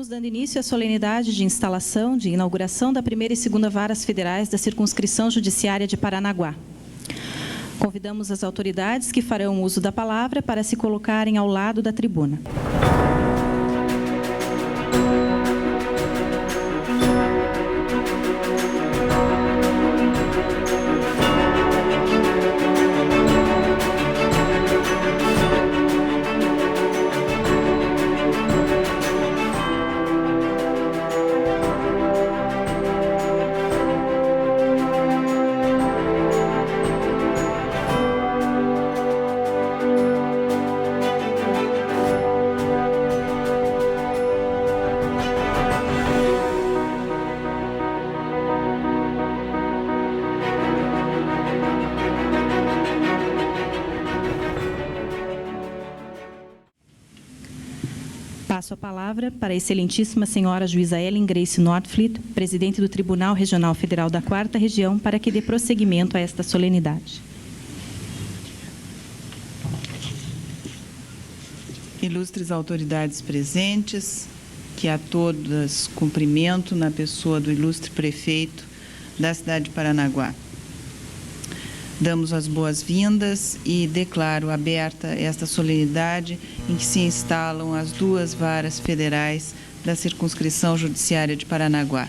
Estamos dando início à solenidade de instalação de inauguração da primeira e segunda varas federais da circunscrição judiciária de Paranaguá. Convidamos as autoridades que farão uso da palavra para se colocarem ao lado da tribuna. Passo a palavra para a excelentíssima senhora juíza Ellen Grace Nordfleet, presidente do Tribunal Regional Federal da 4ª Região, para que dê prosseguimento a esta solenidade. Ilustres autoridades presentes, que a todas cumprimento na pessoa do ilustre prefeito da cidade de Paranaguá. Damos as boas-vindas e declaro aberta esta solenidade em que se instalam as duas varas federais da circunscrição judiciária de Paranaguá.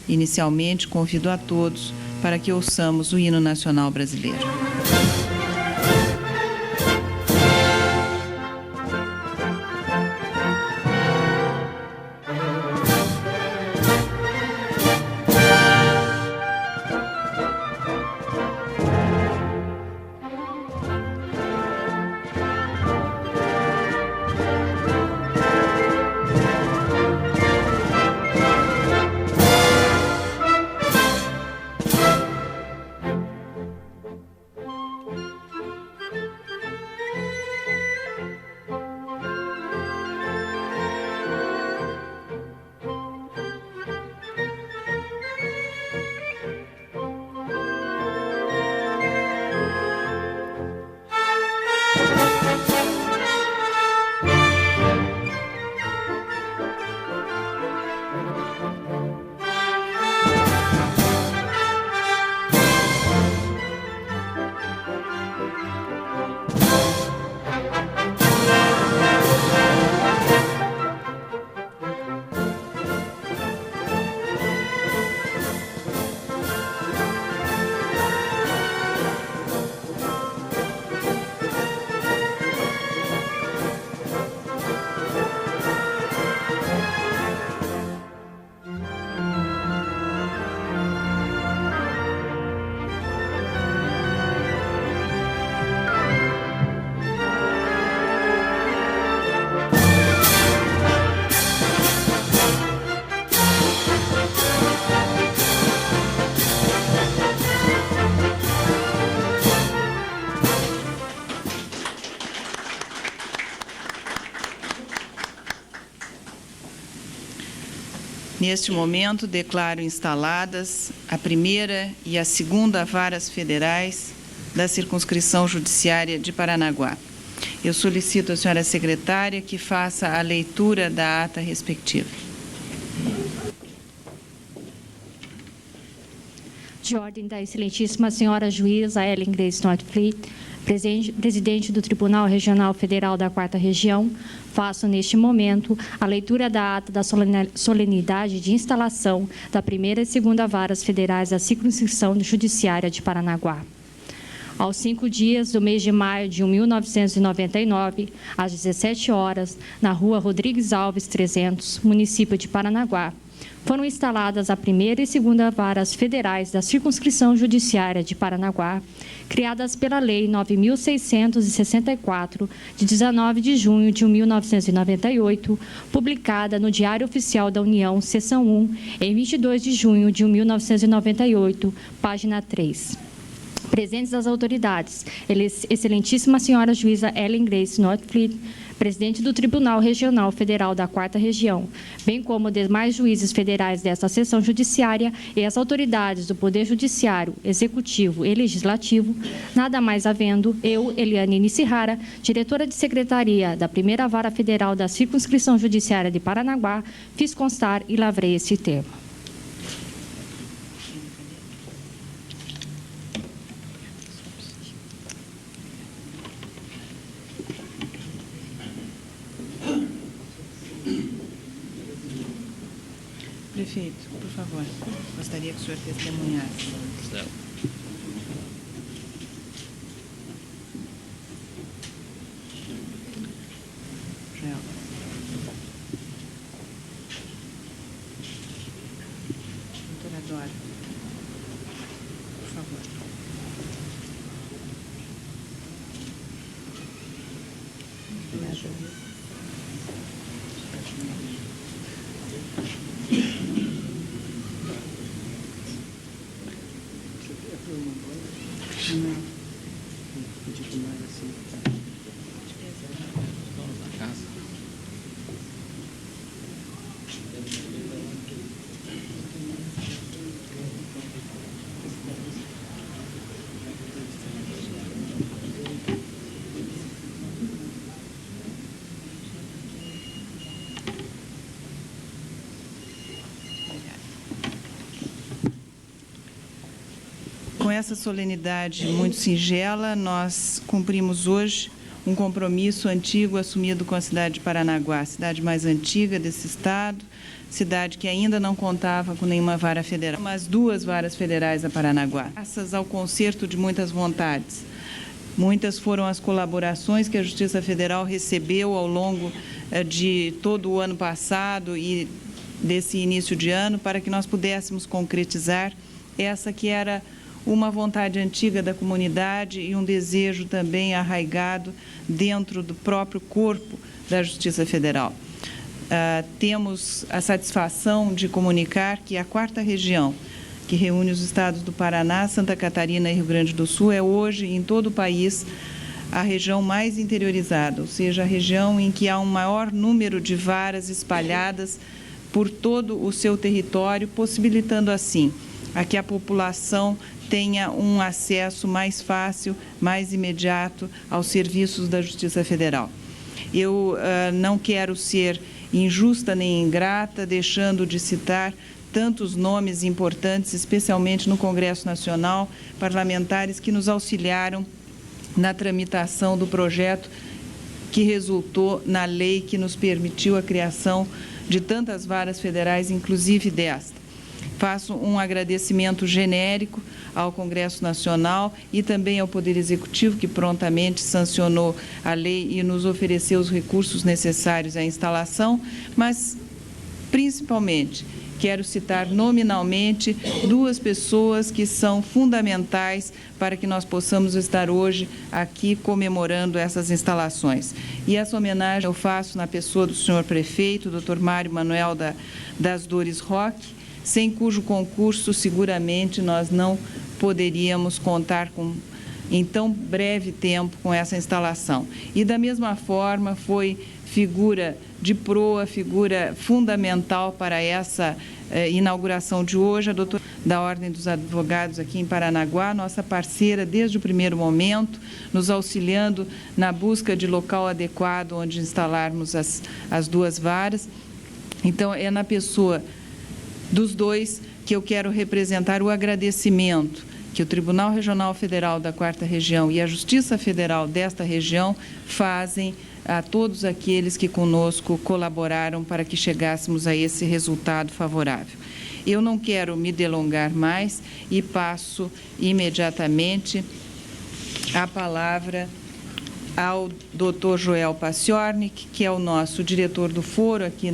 Inicialmente, convido a todos para que ouçamos o hino nacional brasileiro. Neste momento, declaro instaladas a primeira e a segunda varas federais da circunscrição judiciária de Paranaguá. Eu solicito à senhora secretária que faça a leitura da ata respectiva. De ordem da excelentíssima senhora juíza Ellen Grace Nordfleet, presidente do Tribunal Regional Federal da 4ª Região, faço neste momento a leitura da ata da solenidade de instalação da primeira e segunda varas federais da circunscrição judiciária de Paranaguá. Aos 5 dias do mês de maio de 1999, às 17 horas, na rua Rodrigues Alves 300, município de Paranaguá, foram instaladas a primeira e segunda varas federais da circunscrição judiciária de Paranaguá, criadas pela Lei 9.664, de 19 de junho de 1998, publicada no Diário Oficial da União, seção 1, em 22 de junho de 1998, página 3. Presentes as autoridades, excelentíssima senhora juíza Ellen Grace Northfleet, presidente do Tribunal Regional Federal da 4ª Região, bem como demais juízes federais desta seção judiciária e as autoridades do Poder Judiciário, Executivo e Legislativo, nada mais havendo, eu, Eliane Nishihara, diretora de Secretaria da 1ª Vara Federal da Circunscrição Judiciária de Paranaguá, fiz constar e lavrei esse termo. Prefeito, por favor, gostaria que o senhor testemunhasse. Joel. Doutora Dora, por favor. Com essa solenidade muito singela, nós cumprimos hoje um compromisso antigo assumido com a cidade de Paranaguá, a cidade mais antiga desse estado, cidade que ainda não contava com nenhuma vara federal, mas 2 varas federais a Paranaguá. Graças ao concerto de muitas vontades, muitas foram as colaborações que a Justiça Federal recebeu ao longo de todo o ano passado e desse início de ano, para que nós pudéssemos concretizar essa que era uma vontade antiga da comunidade e um desejo também arraigado dentro do próprio corpo da Justiça Federal. Temos a satisfação de comunicar que a 4ª Região, que reúne os estados do Paraná, Santa Catarina e Rio Grande do Sul, é hoje, em todo o país, a região mais interiorizada, ou seja, a região em que há um maior número de varas espalhadas por todo o seu território, possibilitando assim a que a população tenha um acesso mais fácil, mais imediato aos serviços da Justiça Federal. Eu não quero ser injusta nem ingrata, deixando de citar tantos nomes importantes, especialmente no Congresso Nacional, parlamentares que nos auxiliaram na tramitação do projeto que resultou na lei que nos permitiu a criação de tantas varas federais, inclusive desta. Faço um agradecimento genérico ao Congresso Nacional e também ao Poder Executivo, que prontamente sancionou a lei e nos ofereceu os recursos necessários à instalação, mas, principalmente, quero citar nominalmente 2 pessoas que são fundamentais para que nós possamos estar hoje aqui comemorando essas instalações. E essa homenagem eu faço na pessoa do senhor prefeito, Dr. Mário Manuel das Dores Roque, sem cujo concurso seguramente nós não poderíamos contar em tão breve tempo com essa instalação. E da mesma forma foi figura de proa, figura fundamental para essa inauguração de hoje, a doutora da Ordem dos Advogados aqui em Paranaguá, nossa parceira desde o primeiro momento, nos auxiliando na busca de local adequado onde instalarmos as 2 varas. Então, é na pessoa dos 2 que eu quero representar o agradecimento que o Tribunal Regional Federal da 4ª Região e a Justiça Federal desta região fazem a todos aqueles que conosco colaboraram para que chegássemos a esse resultado favorável. Eu não quero me delongar mais e passo imediatamente a palavra ao Dr. Joel Paciornik, que é o nosso diretor do foro aqui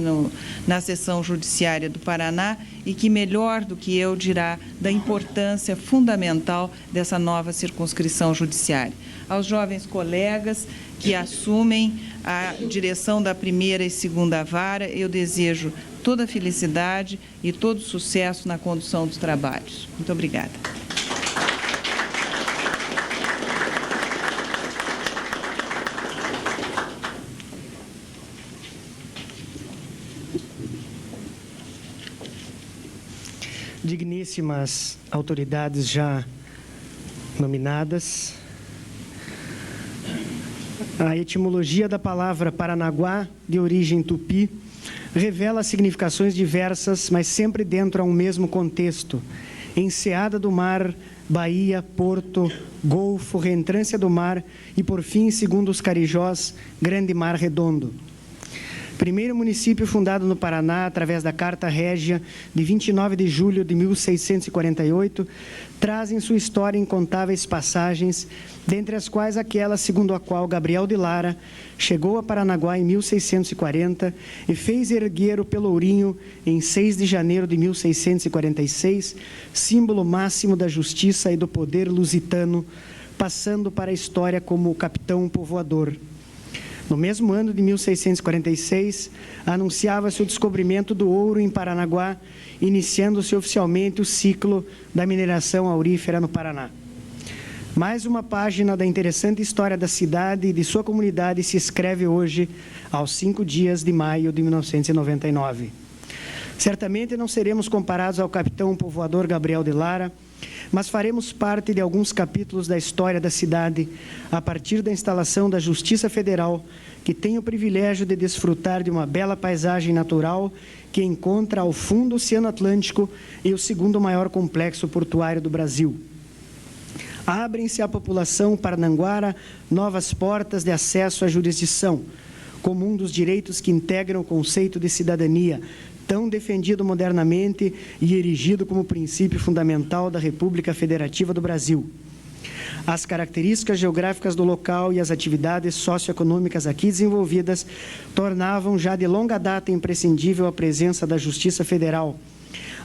na Seção Judiciária do Paraná e que melhor do que eu dirá da importância fundamental dessa nova circunscrição judiciária. Aos jovens colegas que assumem a direção da 1ª e 2ª vara, eu desejo toda a felicidade e todo o sucesso na condução dos trabalhos. Muito obrigada. Muito obrigado, doutora Dora. Agora, com licença, vamos dar início à sessão. Vamos dar início à sessão. Vamos dar início à sessão. digníssimas autoridades já nominadas, a etimologia da palavra Paranaguá, de origem tupi, revela significações diversas, mas sempre dentro de um mesmo contexto: enseada do mar, baía, porto, golfo, reentrância do mar e, por fim, segundo os carijós, grande mar redondo. Primeiro município fundado no Paraná através da Carta Régia de 29 de julho de 1648, traz em sua história incontáveis passagens, dentre as quais aquela segundo a qual Gabriel de Lara chegou a Paranaguá em 1640 e fez erguer o Pelourinho em 6 de janeiro de 1646, símbolo máximo da justiça e do poder lusitano, passando para a história como o capitão povoador. No mesmo ano de 1646, anunciava-se o descobrimento do ouro em Paranaguá, iniciando-se oficialmente o ciclo da mineração aurífera no Paraná. Mais uma página da interessante história da cidade e de sua comunidade se escreve hoje, aos 5 dias de maio de 1999. Certamente não seremos comparados ao capitão povoador Gabriel de Lara, mas faremos parte de alguns capítulos da história da cidade a partir da instalação da Justiça Federal, que tem o privilégio de desfrutar de uma bela paisagem natural que encontra ao fundo do Oceano Atlântico e o segundo maior complexo portuário do Brasil. Abrem-se à população parnanguara novas portas de acesso à jurisdição, como um dos direitos que integram o conceito de cidadania, tão defendido modernamente e erigido como princípio fundamental da República Federativa do Brasil. As características geográficas do local e as atividades socioeconômicas aqui desenvolvidas tornavam já de longa data imprescindível a presença da Justiça Federal,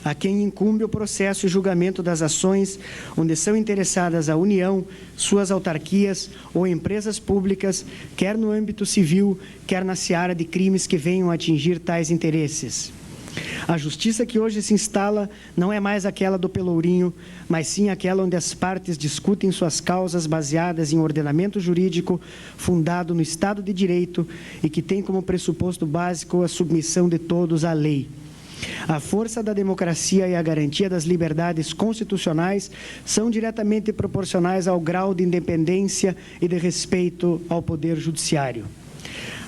a quem incumbe o processo e julgamento das ações onde são interessadas a União, suas autarquias ou empresas públicas, quer no âmbito civil, quer na seara de crimes que venham a atingir tais interesses. A justiça que hoje se instala não é mais aquela do Pelourinho, mas sim aquela onde as partes discutem suas causas baseadas em ordenamento jurídico fundado no Estado de Direito e que tem como pressuposto básico a submissão de todos à lei. A força da democracia e a garantia das liberdades constitucionais são diretamente proporcionais ao grau de independência e de respeito ao poder judiciário.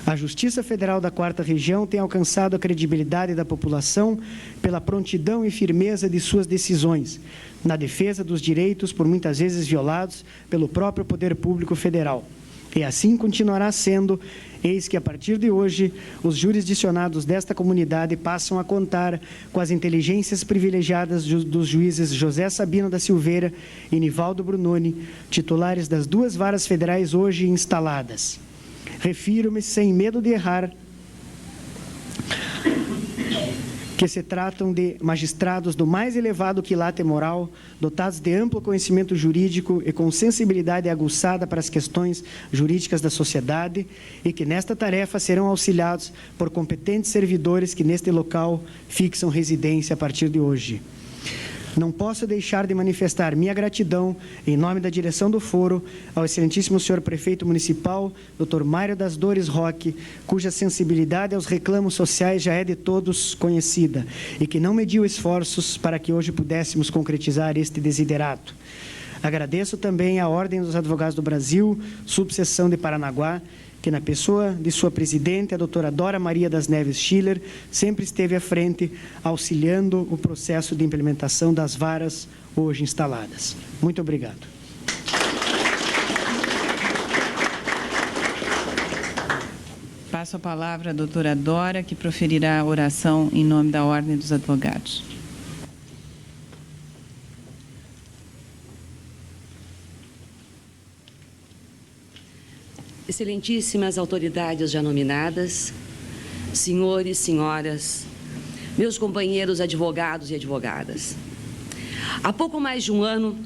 A Justiça Federal da 4ª Região tem alcançado a credibilidade da população pela prontidão e firmeza de suas decisões, na defesa dos direitos, por muitas vezes violados, pelo próprio Poder Público Federal. E assim continuará sendo, eis que, a partir de hoje, os jurisdicionados desta comunidade passam a contar com as inteligências privilegiadas dos juízes José Sabino da Silveira e Nivaldo Brunoni, titulares das 2 varas federais hoje instaladas. Refiro-me, sem medo de errar, que se tratam de magistrados do mais elevado quilate moral, dotados de amplo conhecimento jurídico e com sensibilidade aguçada para as questões jurídicas da sociedade e que nesta tarefa serão auxiliados por competentes servidores que neste local fixam residência a partir de hoje. Não posso deixar de manifestar minha gratidão, em nome da direção do foro, ao excelentíssimo senhor prefeito municipal, Dr. Mário das Dores Roque, cuja sensibilidade aos reclamos sociais já é de todos conhecida e que não mediu esforços para que hoje pudéssemos concretizar este desiderato. Agradeço também à Ordem dos Advogados do Brasil, subseção de Paranaguá, que na pessoa de sua presidente, a doutora Dora Maria das Neves Schiller, sempre esteve à frente, auxiliando o processo de implementação das varas hoje instaladas. Muito obrigado. Passo a palavra à doutora Dora, que proferirá a oração em nome da Ordem dos Advogados. Excelentíssimas autoridades já nominadas, senhores, senhoras, meus companheiros advogados e advogadas. Há pouco mais de um ano,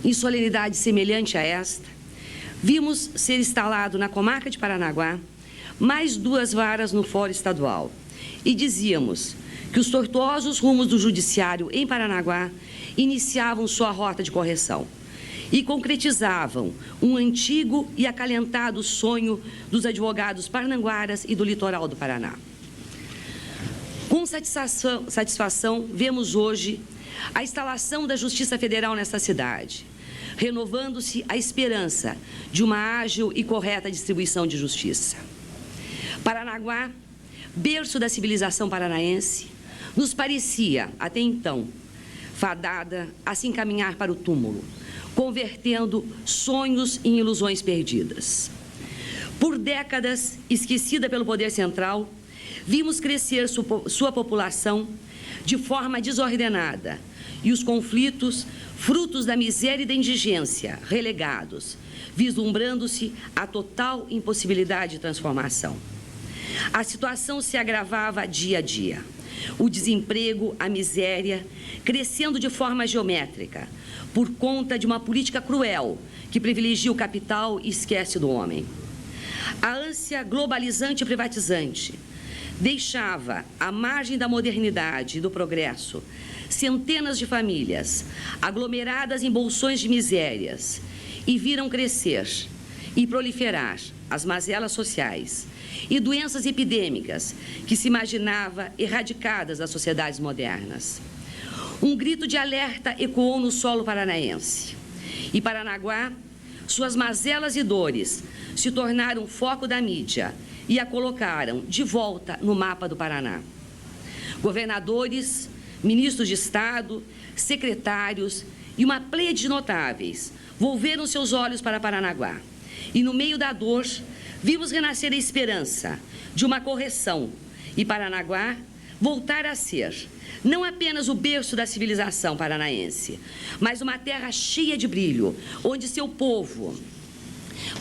em solenidade semelhante a esta, vimos ser instalado na comarca de Paranaguá mais 2 varas no fórum estadual e dizíamos que os tortuosos rumos do judiciário em Paranaguá iniciavam sua rota de correção e concretizavam um antigo e acalentado sonho dos advogados parnanguaras e do litoral do Paraná. Com satisfação, vemos hoje a instalação da Justiça Federal nesta cidade, renovando-se a esperança de uma ágil e correta distribuição de justiça. Paranaguá, berço da civilização paranaense, nos parecia, até então, fadada a se encaminhar para o túmulo, convertendo sonhos em ilusões perdidas. Por décadas, esquecida pelo poder central, vimos crescer sua população de forma desordenada e os conflitos, frutos da miséria e da indigência, relegados, vislumbrando-se a total impossibilidade de transformação. A situação se agravava dia a dia. O desemprego, a miséria, crescendo de forma geométrica, por conta de uma política cruel que privilegia o capital e esquece do homem. A ânsia globalizante e privatizante deixava, à margem da modernidade e do progresso, centenas de famílias aglomeradas em bolsões de misérias e viram crescer e proliferar as mazelas sociais e doenças epidêmicas que se imaginava erradicadas das sociedades modernas. Um grito de alerta ecoou no solo paranaense. E Paranaguá, suas mazelas e dores se tornaram foco da mídia e a colocaram de volta no mapa do Paraná. Governadores, ministros de Estado, secretários e uma pleiade de notáveis volveram seus olhos para Paranaguá. E no meio da dor, vimos renascer a esperança de uma correção e Paranaguá voltar a ser não apenas o berço da civilização paranaense, mas uma terra cheia de brilho, onde seu povo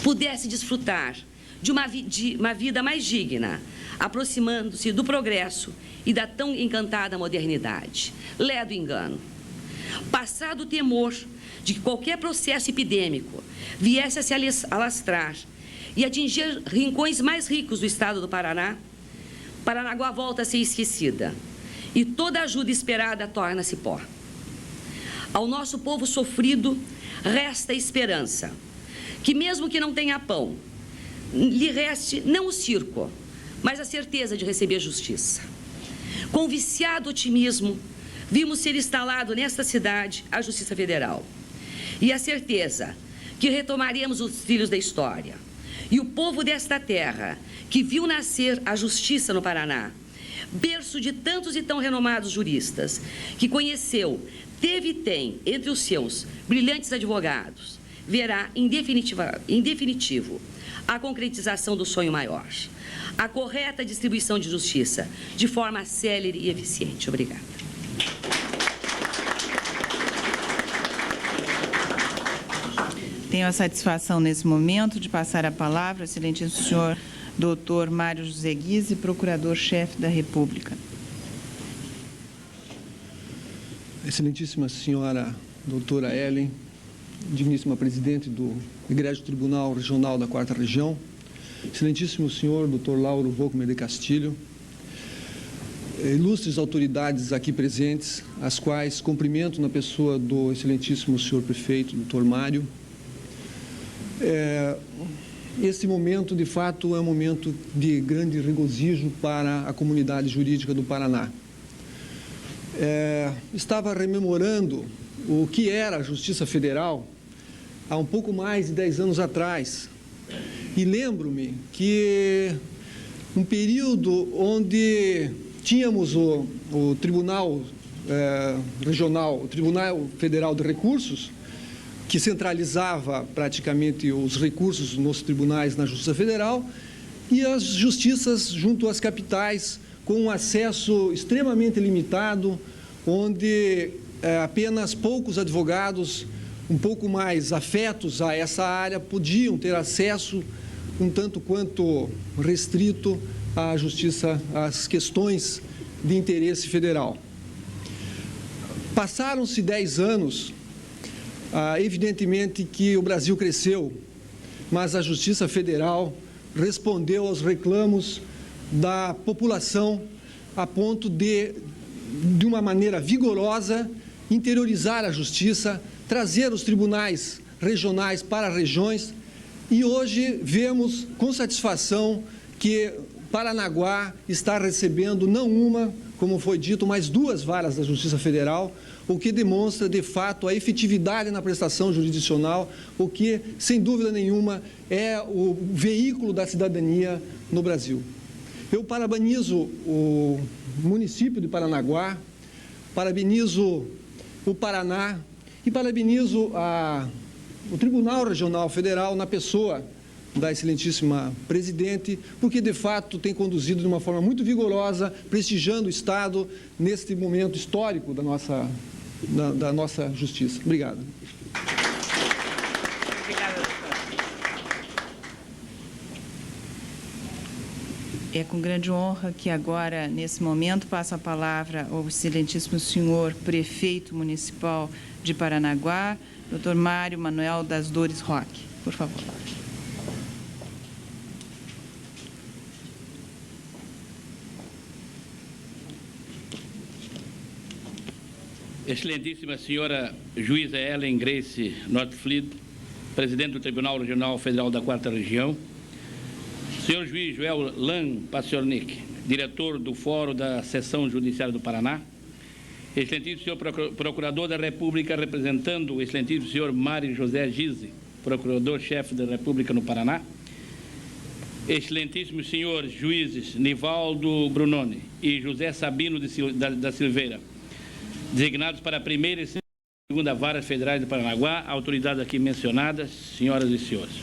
pudesse desfrutar de uma vida mais digna, aproximando-se do progresso e da tão encantada modernidade. Ledo engano. Passado o temor de que qualquer processo epidêmico viesse a se alastrar e atingir rincões mais ricos do estado do Paraná, Paranaguá volta a ser esquecida e toda ajuda esperada torna-se pó. Ao nosso povo sofrido resta a esperança, que mesmo que não tenha pão, lhe reste não o circo, mas a certeza de receber justiça. Com viciado otimismo, vimos ser instalado nesta cidade a Justiça Federal e a certeza que retomaremos os trilhos da história. E o povo desta terra, que viu nascer a justiça no Paraná, berço de tantos e tão renomados juristas, que conheceu, teve e tem entre os seus brilhantes advogados, verá em definitivo a concretização do sonho maior, a correta distribuição de justiça, de forma célere e eficiente. Obrigada. Tenho a satisfação, nesse momento, de passar a palavra ao excelentíssimo senhor Dr. Mário José Guise, Procurador-Chefe da República. Excelentíssima senhora doutora Ellen, digníssima presidente do Egrégio Tribunal Regional da 4ª Região, excelentíssimo senhor Dr. Lauro Volkmer de Castilho, ilustres autoridades aqui presentes, as quais cumprimento na pessoa do excelentíssimo senhor prefeito, Dr. Mário. Esse momento, de fato, é um momento de grande regozijo para a comunidade jurídica do Paraná. Estava rememorando o que era a Justiça Federal há um pouco mais de 10 anos atrás. E lembro-me que um período onde tínhamos o Tribunal Regional, o Tribunal Federal de Recursos, que centralizava praticamente os recursos nos tribunais na Justiça Federal, e as justiças junto às capitais com um acesso extremamente limitado, onde apenas poucos advogados um pouco mais afetos a essa área podiam ter acesso um tanto quanto restrito à justiça, às questões de interesse federal. Passaram-se 10 anos, evidentemente que o Brasil cresceu, mas a Justiça Federal respondeu aos reclamos da população a ponto de uma maneira vigorosa, interiorizar a justiça, trazer os tribunais regionais para regiões, e hoje vemos com satisfação que Paranaguá está recebendo não uma, como foi dito, mais 2 varas da Justiça Federal, o que demonstra, de fato, a efetividade na prestação jurisdicional, o que, sem dúvida nenhuma, é o veículo da cidadania no Brasil. Eu parabenizo o município de Paranaguá, parabenizo o Paraná e parabenizo o Tribunal Regional Federal na pessoa da excelentíssima presidente, porque de fato tem conduzido de uma forma muito vigorosa, prestigiando o Estado neste momento histórico da nossa justiça. Obrigado. Obrigada, doutora. É com grande honra que agora, nesse momento, passo a palavra ao excelentíssimo senhor prefeito municipal de Paranaguá, doutor Mário Manuel das Dores Roque. Por favor. Excelentíssima senhora juíza Ellen Grace Nordfleet, presidente do Tribunal Regional Federal da 4ª Região, senhor juiz Joel Lan Pastornik, diretor do Fórum da Seção Judiciária do Paraná, excelentíssimo senhor procurador da República, representando o excelentíssimo senhor Mário José Gise, procurador-chefe da República no Paraná, excelentíssimos senhores juízes Nivaldo Brunoni e José Sabino da Silveira, designados para a 1ª e 2ª Varas Federais de Paranaguá, autoridades aqui mencionadas, senhoras e senhores.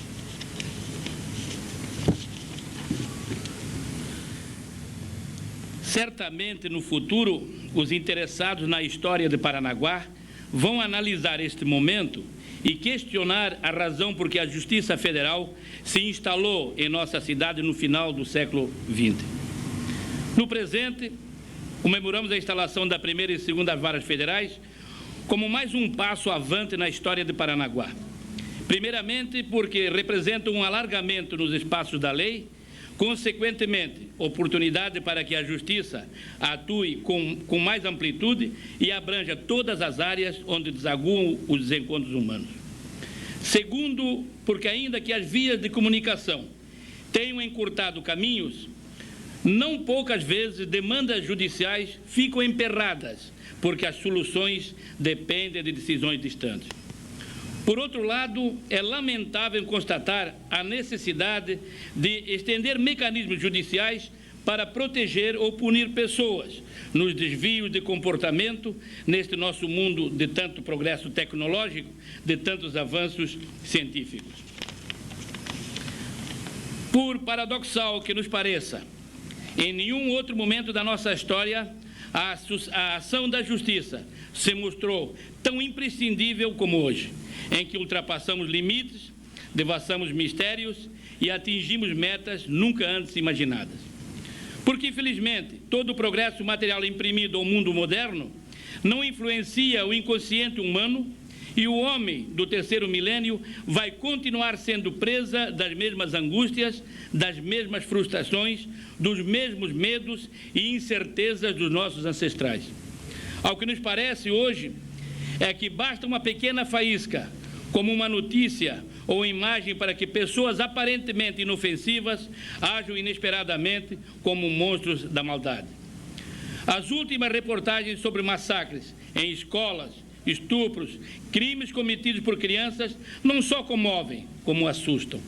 Certamente, no futuro, os interessados na história de Paranaguá vão analisar este momento e questionar a razão por que a Justiça Federal se instalou em nossa cidade no final do século XX. No presente, comemoramos a instalação da 1ª e 2ª Varas Federais como mais um passo avante na história de Paranaguá. Primeiramente, porque representa um alargamento nos espaços da lei, consequentemente, oportunidade para que a Justiça atue com mais amplitude e abranja todas as áreas onde desaguam os desencontros humanos. Segundo, porque ainda que as vias de comunicação tenham encurtado caminhos, não poucas vezes demandas judiciais ficam emperradas, porque as soluções dependem de decisões distantes. Por outro lado, é lamentável constatar a necessidade de estender mecanismos judiciais para proteger ou punir pessoas nos desvios de comportamento neste nosso mundo de tanto progresso tecnológico, de tantos avanços científicos. Por paradoxal que nos pareça, em nenhum outro momento da nossa história, a ação da Justiça se mostrou tão imprescindível como hoje, em que ultrapassamos limites, devassamos mistérios e atingimos metas nunca antes imaginadas. Porque, infelizmente, todo o progresso material imprimido ao mundo moderno não influencia o inconsciente humano e o homem do 3º milênio vai continuar sendo presa das mesmas angústias, das mesmas frustrações, dos mesmos medos e incertezas dos nossos ancestrais. Ao que nos parece hoje é que basta uma pequena faísca, como uma notícia ou imagem, para que pessoas aparentemente inofensivas ajam inesperadamente como monstros da maldade. As últimas reportagens sobre massacres em escolas, estupros, crimes cometidos por crianças não só comovem, como assustam.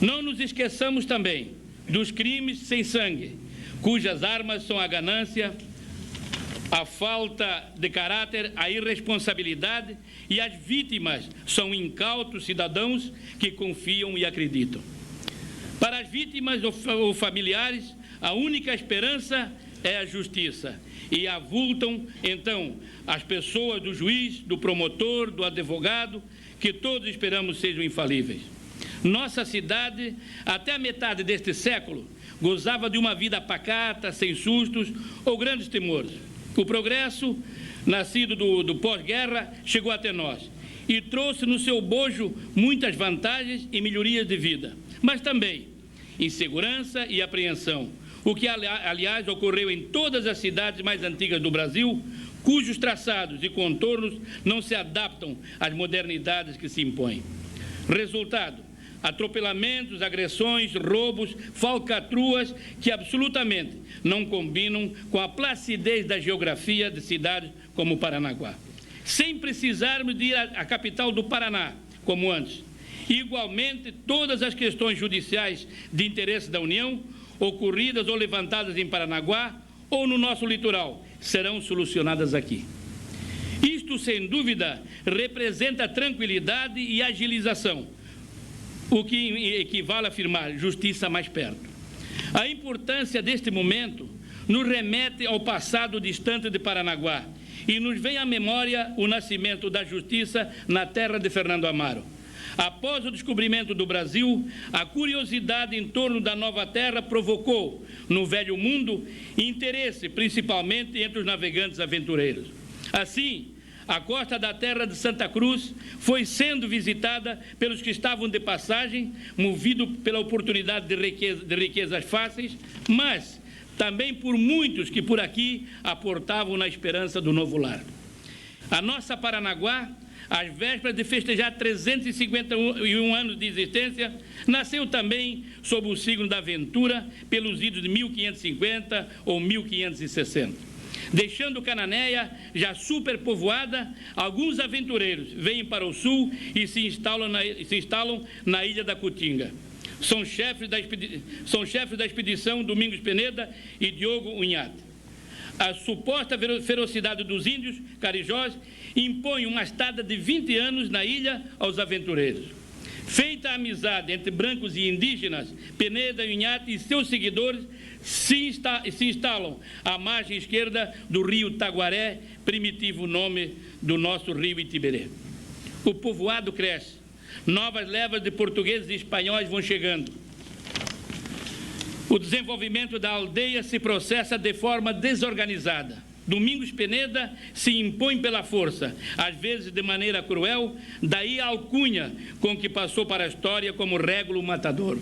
Não nos esqueçamos também dos crimes sem sangue, cujas armas são a ganância, a falta de caráter, a irresponsabilidade, e as vítimas são incautos cidadãos que confiam e acreditam. Para as vítimas ou familiares, a única esperança é a justiça, e avultam, então, as pessoas do juiz, do promotor, do advogado, que todos esperamos sejam infalíveis. Nossa cidade, até a metade deste século, gozava de uma vida pacata, sem sustos ou grandes temores. O progresso, nascido do pós-guerra, chegou até nós e trouxe no seu bojo muitas vantagens e melhorias de vida, mas também insegurança e apreensão, o que, aliás, ocorreu em todas as cidades mais antigas do Brasil, cujos traçados e contornos não se adaptam às modernidades que se impõem. Resultado, atropelamentos, agressões, roubos, falcatruas que absolutamente não combinam com a placidez da geografia de cidades como Paranaguá. Sem precisarmos de ir à capital do Paraná, como antes. Igualmente, todas as questões judiciais de interesse da União, ocorridas ou levantadas em Paranaguá ou no nosso litoral, serão solucionadas aqui. Isto, sem dúvida, representa tranquilidade e agilização, o que equivale a afirmar justiça mais perto. A importância deste momento nos remete ao passado distante de Paranaguá e nos vem à memória o nascimento da justiça na terra de Fernando Amaro. Após o descobrimento do Brasil, a curiosidade em torno da nova terra provocou, no velho mundo, interesse, principalmente entre os navegantes aventureiros. Assim, a costa da terra de Santa Cruz foi sendo visitada pelos que estavam de passagem, movido pela oportunidade de riquezas fáceis, mas também por muitos que por aqui aportavam na esperança do novo lar. A nossa Paranaguá, às vésperas de festejar 351 anos de existência, nasceu também sob o signo da aventura pelos idos de 1550 ou 1560. Deixando Cananéia já superpovoada, alguns aventureiros vêm para o sul e se instalam na ilha da Cutinga. São chefes da expedição Domingos Peneda e Diogo Unhate. A suposta ferocidade dos índios carijós impõe uma estada de 20 anos na ilha aos aventureiros. Feita a amizade entre brancos e indígenas, Peneda, Unhate e seus seguidores se instalam à margem esquerda do rio Taguaré, primitivo nome do nosso rio Itiberê. O povoado cresce, novas levas de portugueses e espanhóis vão chegando. O desenvolvimento da aldeia se processa de forma desorganizada. Domingos Peneda se impõe pela força, às vezes de maneira cruel, daí a alcunha com que passou para a história como Régulo Matador.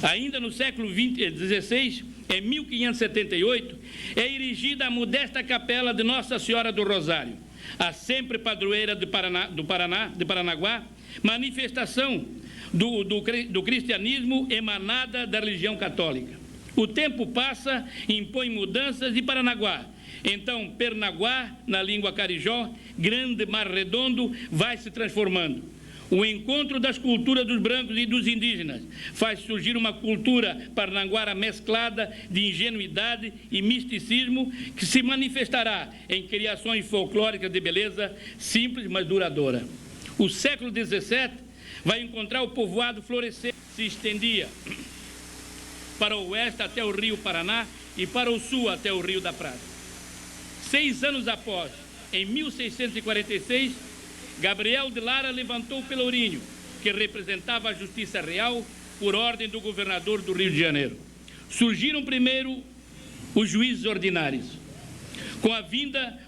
Ainda no século XVI, em 1578, é erigida a modesta capela de Nossa Senhora do Rosário, a sempre padroeira de Paranaguá, manifestação do cristianismo emanada da religião católica. O tempo passa, impõe mudanças e Paranaguá, então Pernaguá, na língua carijó, grande mar redondo, vai se transformando. O encontro das culturas dos brancos e dos indígenas faz surgir uma cultura paranaguara mesclada de ingenuidade e misticismo que se manifestará em criações folclóricas de beleza simples, mas duradoura. O século XVII vai encontrar o povoado florescer, se estendia para o oeste até o rio Paraná e para o sul até o rio da Prata. 6 anos após, em 1646, Gabriel de Lara levantou o Pelourinho, que representava a justiça real por ordem do governador do Rio de Janeiro. Surgiram primeiro os juízes ordinários, com a vinda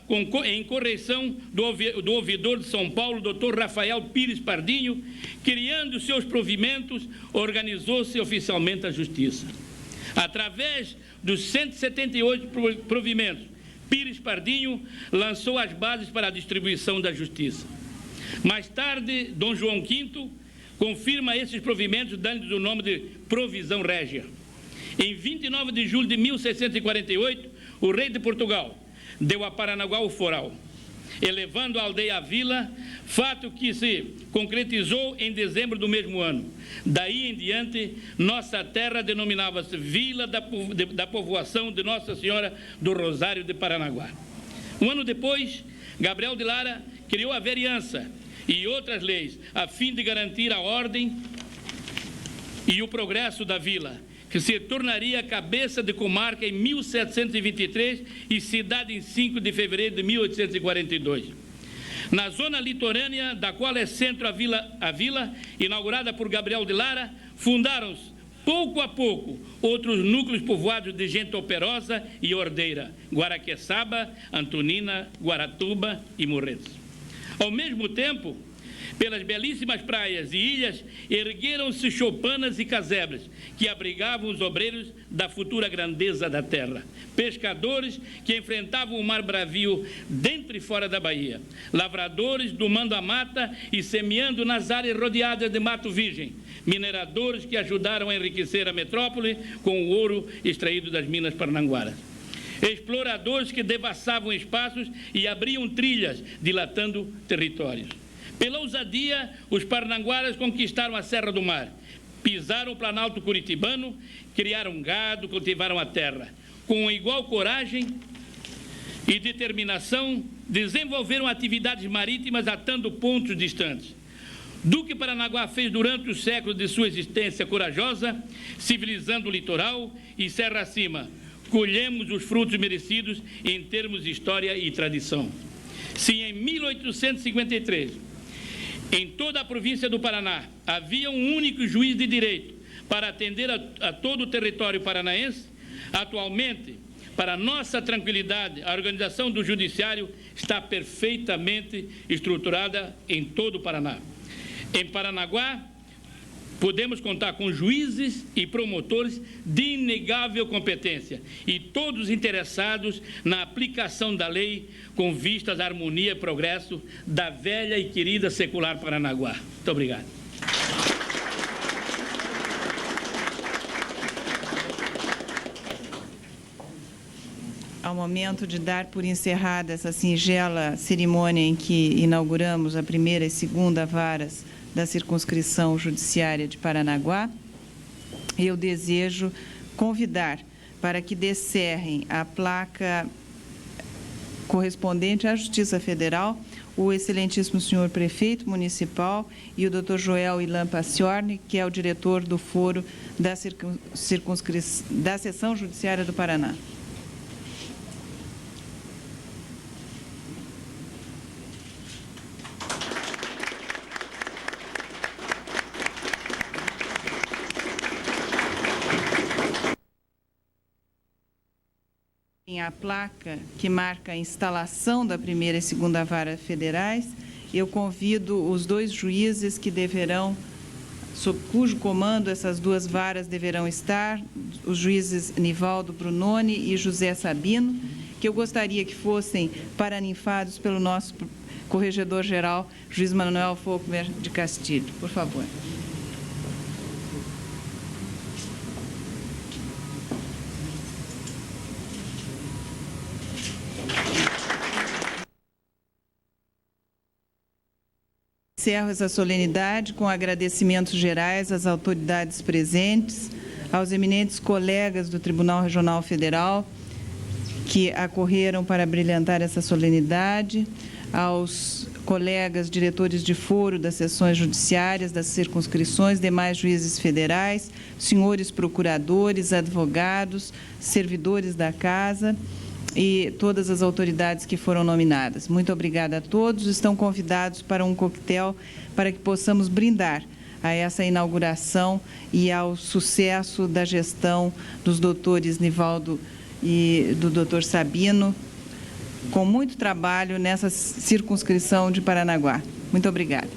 em correição do ouvidor de São Paulo, Dr. Rafael Pires Pardinho, criando seus provimentos, organizou-se oficialmente a justiça. Através dos 178 provimentos, Pires Pardinho lançou as bases para a distribuição da justiça. Mais tarde, Dom João V confirma esses provimentos, dando-lhes o nome de Provisão Régia. Em 29 de julho de 1648, o rei de Portugal deu a Paranaguá o foral, elevando a aldeia à vila, fato que se concretizou em dezembro do mesmo ano. Daí em diante, nossa terra denominava-se Vila da Povoação de Nossa Senhora do Rosário de Paranaguá. Um ano depois, Gabriel de Lara criou a vereança e outras leis a fim de garantir a ordem e o progresso da vila, que se tornaria cabeça de comarca em 1723 e cidade em 5 de fevereiro de 1842. Na zona litorânea, da qual é centro a vila, inaugurada por Gabriel de Lara, fundaram-se, pouco a pouco, outros núcleos povoados de gente operosa e ordeira, Guaraqueçaba, Antonina, Guaratuba e Morretes. Ao mesmo tempo, Pelas belíssimas praias e ilhas, ergueram-se choupanas e casebres, que abrigavam os obreiros da futura grandeza da terra. Pescadores que enfrentavam o mar bravio dentro e fora da Bahia. Lavradores domando a mata e semeando nas áreas rodeadas de mato virgem. Mineradores que ajudaram a enriquecer a metrópole com o ouro extraído das minas parnanguaras. Exploradores que devassavam espaços e abriam trilhas, dilatando territórios. Pela ousadia, os parnanguaras conquistaram a Serra do Mar, pisaram o Planalto Curitibano, criaram gado, cultivaram a terra. Com igual coragem e determinação, desenvolveram atividades marítimas atando pontos distantes. Duque Paranaguá fez durante os séculos de sua existência corajosa, civilizando o litoral e serra acima. Colhemos os frutos merecidos em termos de história e tradição. Se em 1853, em toda a província do Paraná, havia um único juiz de direito para atender a todo o território paranaense, atualmente, para nossa tranquilidade, a organização do judiciário está perfeitamente estruturada em todo o Paraná. Em Paranaguá, podemos contar com juízes e promotores de inegável competência e todos interessados na aplicação da lei com vistas à harmonia e progresso da velha e querida secular Paranaguá. Muito obrigado. Ao momento de dar por encerrada essa singela cerimônia em que inauguramos a primeira e segunda varas da circunscrição judiciária de Paranaguá, eu desejo convidar para que descerrem a placa correspondente à Justiça Federal o excelentíssimo senhor prefeito municipal e o Dr. Joel Ilan Paciorni, que é o diretor do foro da Seção Judiciária do Paraná. A placa que marca a instalação da primeira e segunda vara federais, eu convido os dois juízes que deverão, sob cujo comando essas duas varas deverão estar, os juízes Nivaldo Brunoni e José Sabino, que eu gostaria que fossem paraninfados pelo nosso corregedor-geral, juiz Manuel Folkmer de Castilho. Por favor. Encerro essa solenidade com agradecimentos gerais às autoridades presentes, aos eminentes colegas do Tribunal Regional Federal que acorreram para brilhantar essa solenidade, aos colegas diretores de foro das sessões judiciárias, das circunscrições, demais juízes federais, senhores procuradores, advogados, servidores da Casa e todas as autoridades que foram nominadas. Muito obrigada a todos. Estão convidados para um coquetel para que possamos brindar a essa inauguração e ao sucesso da gestão dos doutores Nivaldo e do doutor Sabino, com muito trabalho nessa circunscrição de Paranaguá. Muito obrigada.